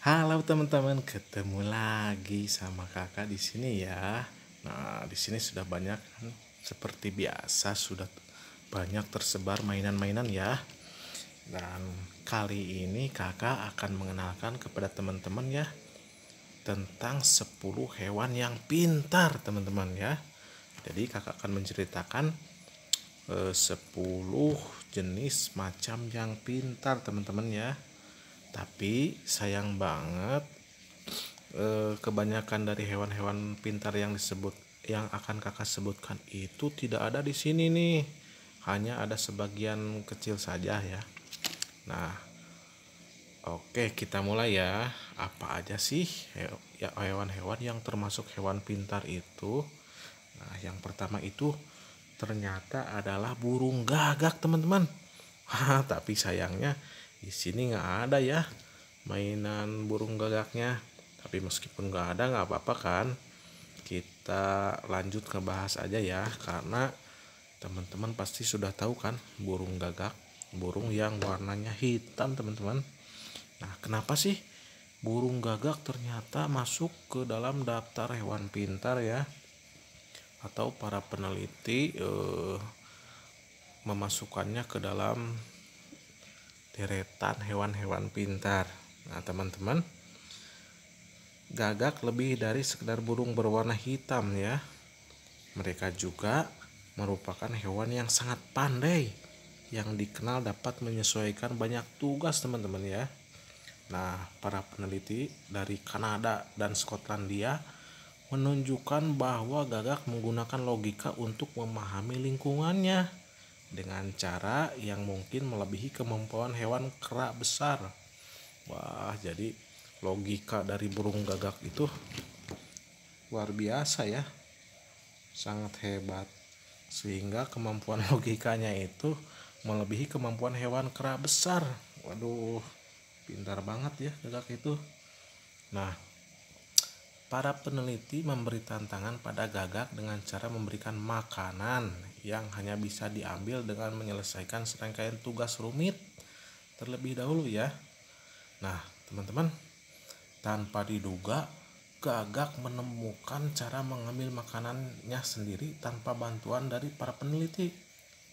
Halo teman-teman, ketemu lagi sama kakak di sini ya. Nah, di sini sudah banyak seperti biasa sudah banyak tersebar mainan-mainan ya. Dan kali ini kakak akan mengenalkan kepada teman-teman ya tentang 10 hewan yang pintar teman-teman ya. Jadi kakak akan menceritakan 10 jenis macam yang pintar teman-teman ya. Tapi sayang banget kebanyakan dari hewan-hewan pintar yang akan kakak sebutkan itu tidak ada di sini nih. Hanya ada sebagian kecil saja ya. Nah, oke, kita mulai ya. Apa aja sih hewan-hewan yang termasuk hewan pintar itu? Nah, yang pertama itu ternyata adalah burung gagak, teman-teman. Tapi sayangnya di sini nggak ada ya mainan burung gagaknya. Tapi meskipun nggak ada, nggak apa-apa kan. Kita lanjut ngebahas aja ya, karena teman-teman pasti sudah tahu kan burung gagak, burung yang warnanya hitam teman-teman. Nah, kenapa sih burung gagak ternyata masuk ke dalam daftar hewan pintar ya? Atau para peneliti memasukkannya ke dalam deretan hewan-hewan pintar. Nah, teman-teman, gagak lebih dari sekedar burung berwarna hitam ya. Mereka juga merupakan hewan yang sangat pandai, yang dikenal dapat menyesuaikan banyak tugas teman-teman ya. Nah, para peneliti dari Kanada dan Skotlandia menunjukkan bahwa gagak menggunakan logika untuk memahami lingkungannya dengan cara yang mungkin melebihi kemampuan hewan kera besar. Wah, jadi logika dari burung gagak itu luar biasa ya, sangat hebat, sehingga kemampuan logikanya itu melebihi kemampuan hewan kera besar. Waduh, pintar banget ya gagak itu. Nah, para peneliti memberi tantangan pada gagak dengan cara memberikan makanan yang hanya bisa diambil dengan menyelesaikan serangkaian tugas rumit terlebih dahulu ya. Nah, teman-teman, tanpa diduga, gagak menemukan cara mengambil makanannya sendiri tanpa bantuan dari para peneliti.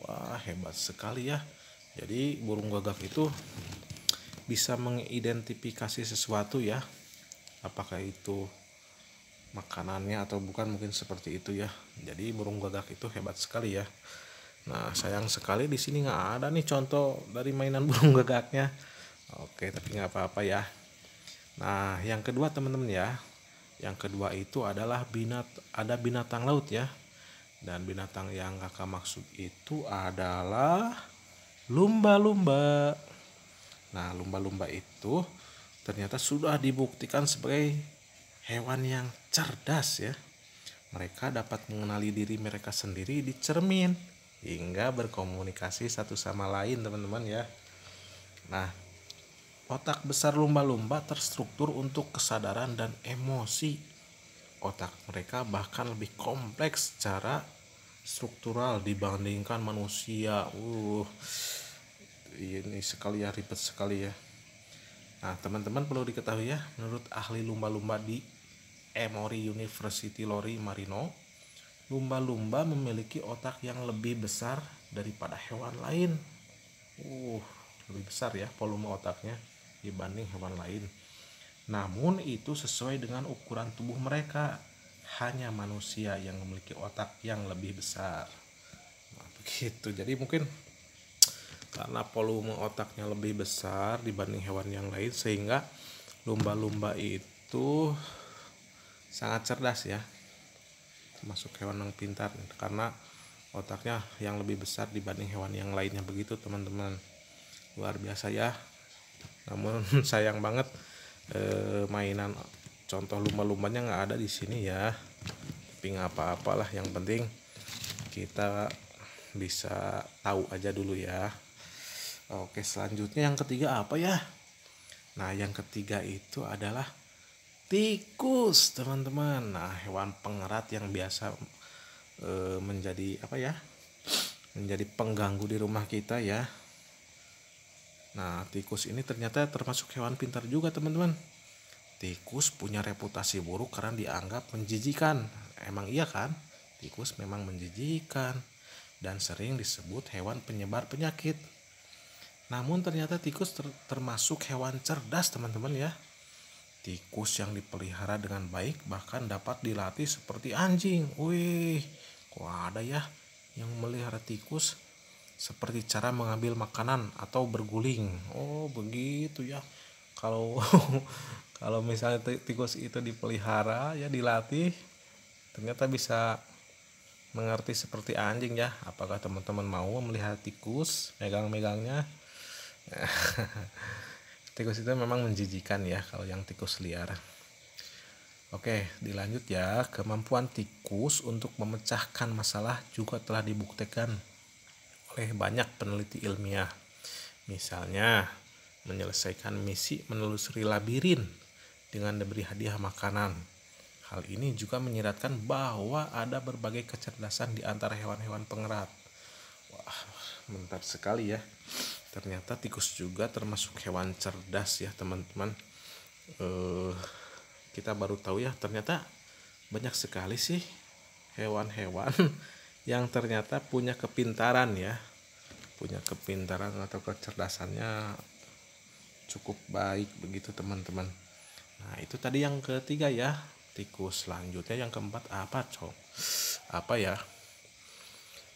Wah, hebat sekali ya. Jadi burung gagak itu bisa mengidentifikasi sesuatu ya. Apakah itu makanannya atau bukan, mungkin seperti itu ya. Jadi burung gagak itu hebat sekali ya. Nah, sayang sekali di sini nggak ada nih contoh dari mainan burung gagaknya. Oke, tapi nggak apa-apa ya. Nah, yang kedua teman-teman ya. Yang kedua itu adalah ada binatang laut ya. Dan binatang yang kakak maksud itu adalah lumba-lumba. Nah, lumba-lumba itu ternyata sudah dibuktikan sebagai hewan yang cerdas ya. Mereka dapat mengenali diri mereka sendiri di cermin hingga berkomunikasi satu sama lain, teman-teman ya. Nah, otak besar lumba-lumba terstruktur untuk kesadaran dan emosi. Otak mereka bahkan lebih kompleks secara struktural dibandingkan manusia. Ini sekali ya, ribet sekali ya. Nah, teman-teman perlu diketahui ya, menurut ahli lumba-lumba di Emory University Lori Marino, lumba-lumba memiliki otak yang lebih besar daripada hewan lain. Lebih besar ya volume otaknya dibanding hewan lain. Namun itu sesuai dengan ukuran tubuh mereka. Hanya manusia yang memiliki otak yang lebih besar. Nah, begitu. Jadi mungkin karena volume otaknya lebih besar dibanding hewan yang lain, sehingga lumba-lumba itu sangat cerdas ya, termasuk hewan yang pintar karena otaknya yang lebih besar dibanding hewan yang lainnya. Begitu teman-teman, luar biasa ya. Namun sayang banget mainan contoh lumba-lumbanya nggak ada di sini ya. Tapi nggak apa-apalah, yang penting kita bisa tahu aja dulu ya. Oke, selanjutnya yang ketiga apa ya? Nah, yang ketiga itu adalah tikus, teman-teman. Nah, hewan pengerat yang biasa menjadi apa ya? Menjadi pengganggu di rumah kita ya. Nah, tikus ini ternyata termasuk hewan pintar juga, teman-teman. Tikus punya reputasi buruk karena dianggap menjijikan. Emang iya kan? Tikus memang menjijikan dan sering disebut hewan penyebar penyakit. Namun ternyata tikus termasuk hewan cerdas teman-teman ya. Tikus yang dipelihara dengan baik bahkan dapat dilatih seperti anjing. Wih, kok ada ya yang melihara tikus seperti cara mengambil makanan atau berguling. Oh begitu ya. Kalau kalau misalnya tikus itu dipelihara ya dilatih, ternyata bisa mengerti seperti anjing ya. Apakah teman-teman mau melihara tikus, megang-megangnya? Tikus itu memang menjijikan ya kalau yang tikus liar. Oke, dilanjut ya. Kemampuan tikus untuk memecahkan masalah juga telah dibuktikan oleh banyak peneliti ilmiah. Misalnya, menyelesaikan misi menelusuri labirin dengan diberi hadiah makanan. Hal ini juga menyiratkan bahwa ada berbagai kecerdasan di antara hewan-hewan pengerat. Wah, mantap sekali ya. Ternyata tikus juga termasuk hewan cerdas ya teman-teman. Kita baru tahu ya, ternyata banyak sekali sih hewan-hewan yang ternyata punya kepintaran ya. Punya kepintaran atau kecerdasannya cukup baik begitu teman-teman. Nah itu tadi yang ketiga ya, tikus. Selanjutnya yang keempat apa apa ya?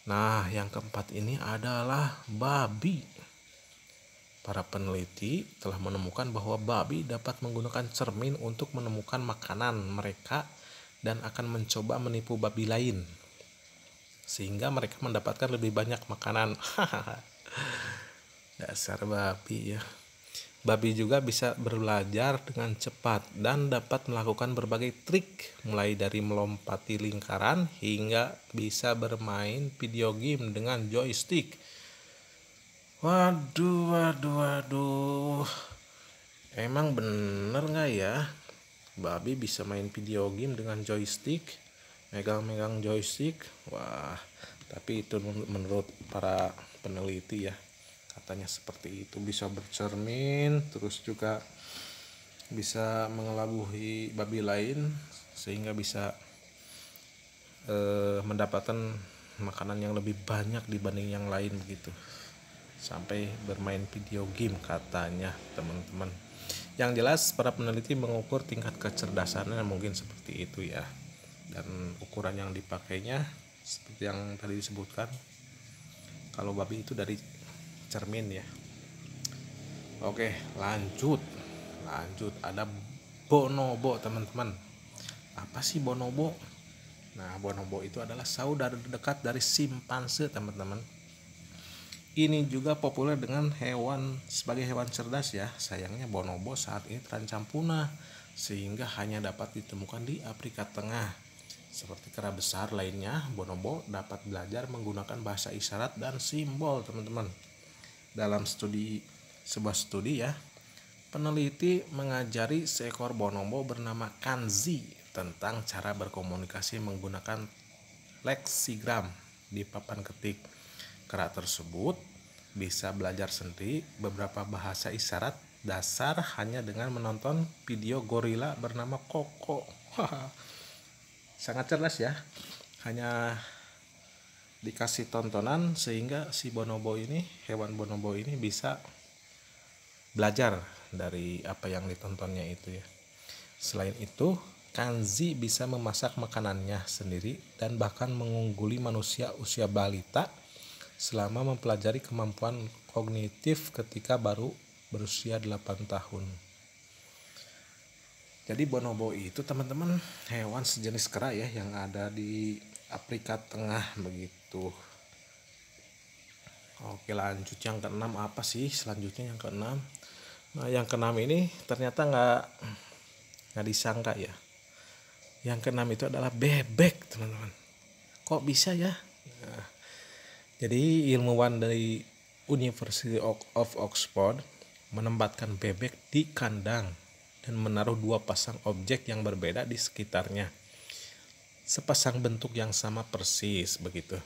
Nah yang keempat ini adalah babi. Para peneliti telah menemukan bahwa babi dapat menggunakan cermin untuk menemukan makanan mereka dan akan mencoba menipu babi lain sehingga mereka mendapatkan lebih banyak makanan. Dasar babi ya. Babi juga bisa belajar dengan cepat dan dapat melakukan berbagai trik, mulai dari melompati lingkaran hingga bisa bermain video game dengan joystick. Waduh. Emang bener gak ya? Babi bisa main video game dengan joystick, megang-megang joystick. Wah, tapi itu menurut para peneliti ya, katanya seperti itu, bisa bercermin, terus juga bisa mengelabui babi lain sehingga bisa mendapatkan makanan yang lebih banyak dibanding yang lain begitu. Sampai bermain video game katanya teman-teman. Yang jelas para peneliti mengukur tingkat kecerdasannya mungkin seperti itu ya. Dan ukuran yang dipakainya seperti yang tadi disebutkan, kalau babi itu dari cermin ya. Oke, lanjut ada bonobo teman-teman. Apa sih bonobo? Nah bonobo itu adalah saudara dekat dari simpanse teman-teman. Ini juga populer dengan sebagai hewan cerdas ya. Sayangnya bonobo saat ini terancam punah sehingga hanya dapat ditemukan di Afrika Tengah. Seperti kera besar lainnya, bonobo dapat belajar menggunakan bahasa isyarat dan simbol teman-teman. Dalam sebuah studi ya, peneliti mengajari seekor bonobo bernama Kanzi tentang cara berkomunikasi menggunakan leksigram di papan ketik. Kera tersebut bisa belajar sendiri beberapa bahasa isyarat dasar hanya dengan menonton video gorila bernama Koko. Sangat cerdas ya. Hanya dikasih tontonan sehingga si bonobo ini, hewan bonobo ini bisa belajar dari apa yang ditontonnya itu ya. Selain itu, Kanzi bisa memasak makanannya sendiri dan bahkan mengungguli manusia usia balita selama mempelajari kemampuan kognitif ketika baru berusia 8 tahun. Jadi bonobo itu teman-teman hewan sejenis kera ya yang ada di Afrika Tengah begitu. Oke, lanjut yang keenam apa sih selanjutnya yang keenam? Nah yang keenam ini ternyata nggak disangka ya. Yang keenam itu adalah bebek teman-teman. Kok bisa ya? Nah, jadi ilmuwan dari University of Oxford menempatkan bebek di kandang dan menaruh dua pasang objek yang berbeda di sekitarnya. Sepasang bentuk yang sama persis begitu.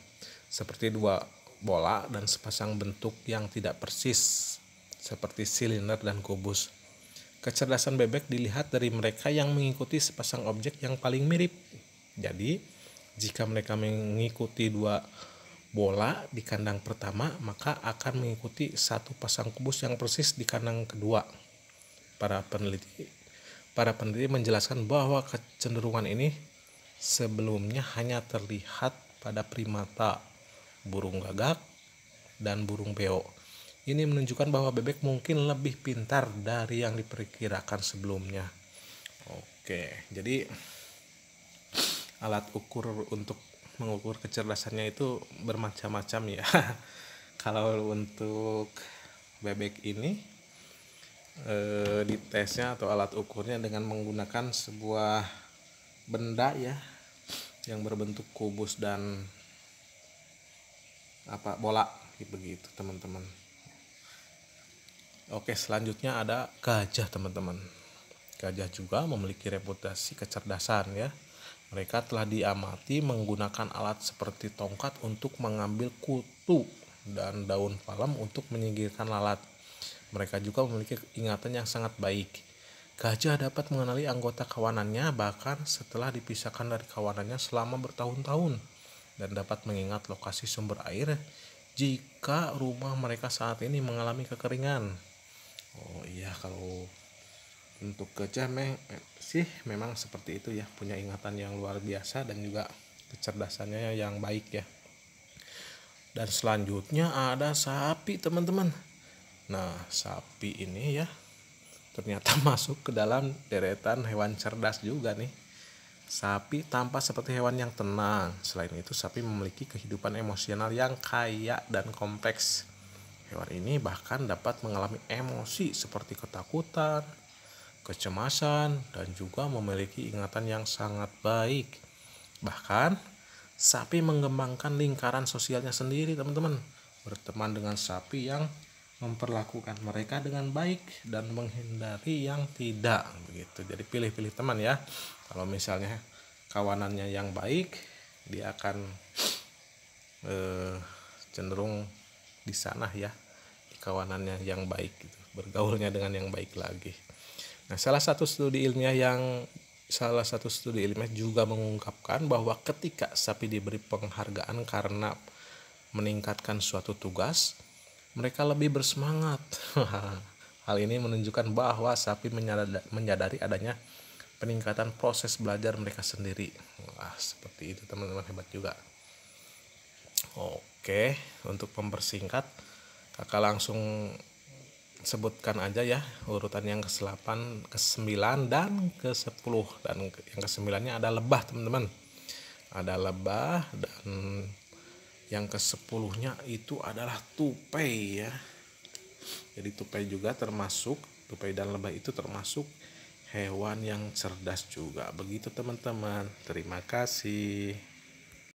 Seperti dua bola dan sepasang bentuk yang tidak persis seperti silinder dan kubus. Kecerdasan bebek dilihat dari mereka yang mengikuti sepasang objek yang paling mirip. Jadi, jika mereka mengikuti 2 bola di kandang pertama, maka akan mengikuti 1 pasang kubus yang persis di kandang kedua. Para peneliti menjelaskan bahwa kecenderungan ini sebelumnya hanya terlihat pada primata, burung gagak, dan burung beo. Ini menunjukkan bahwa bebek mungkin lebih pintar dari yang diperkirakan sebelumnya. Oke, jadi alat ukur untuk mengukur kecerdasannya itu bermacam-macam ya. Kalau untuk bebek ini ditesnya atau alat ukurnya dengan menggunakan sebuah benda ya yang berbentuk kubus dan bola begitu teman-teman. Oke, selanjutnya ada gajah teman-teman. Gajah juga memiliki reputasi kecerdasan ya. Mereka telah diamati menggunakan alat seperti tongkat untuk mengambil kutu dan daun palem untuk menyingkirkan lalat. Mereka juga memiliki ingatan yang sangat baik. Gajah dapat mengenali anggota kawanannya bahkan setelah dipisahkan dari kawanannya selama bertahun-tahun, dan dapat mengingat lokasi sumber air jika rumah mereka saat ini mengalami kekeringan. Oh iya, kalau untuk gajah memang seperti itu ya, punya ingatan yang luar biasa dan juga kecerdasannya yang baik ya. Dan selanjutnya ada sapi teman-teman. Nah, sapi ini ya ternyata masuk ke dalam deretan hewan cerdas juga nih. Sapi tampak seperti hewan yang tenang. Selain itu, sapi memiliki kehidupan emosional yang kaya dan kompleks. Hewan ini bahkan dapat mengalami emosi seperti ketakutan, kecemasan, dan juga memiliki ingatan yang sangat baik. Bahkan, sapi mengembangkan lingkaran sosialnya sendiri teman-teman. Berteman dengan sapi yang memperlakukan mereka dengan baik dan menghindari yang tidak begitu. Jadi pilih-pilih teman ya. Kalau misalnya kawanannya yang baik, dia akan cenderung di sana ya, di kawanannya yang baik gitu, bergaulnya dengan yang baik lagi. Nah, salah satu studi ilmiah juga mengungkapkan bahwa ketika sapi diberi penghargaan karena meningkatkan suatu tugas, mereka lebih bersemangat. Hal ini menunjukkan bahwa sapi menyadari adanya peningkatan proses belajar mereka sendiri. Wah, seperti itu teman-teman, hebat juga. Oke, untuk mempersingkat, kakak langsung sebutkan aja ya urutan yang ke-8, ke-9, dan ke-10. Dan yang ke-9-nya ada lebah teman-teman. Ada lebah, dan yang ke-10-nya itu adalah tupai ya. Jadi tupai dan lebah itu termasuk hewan yang cerdas juga. Begitu teman-teman. Terima kasih.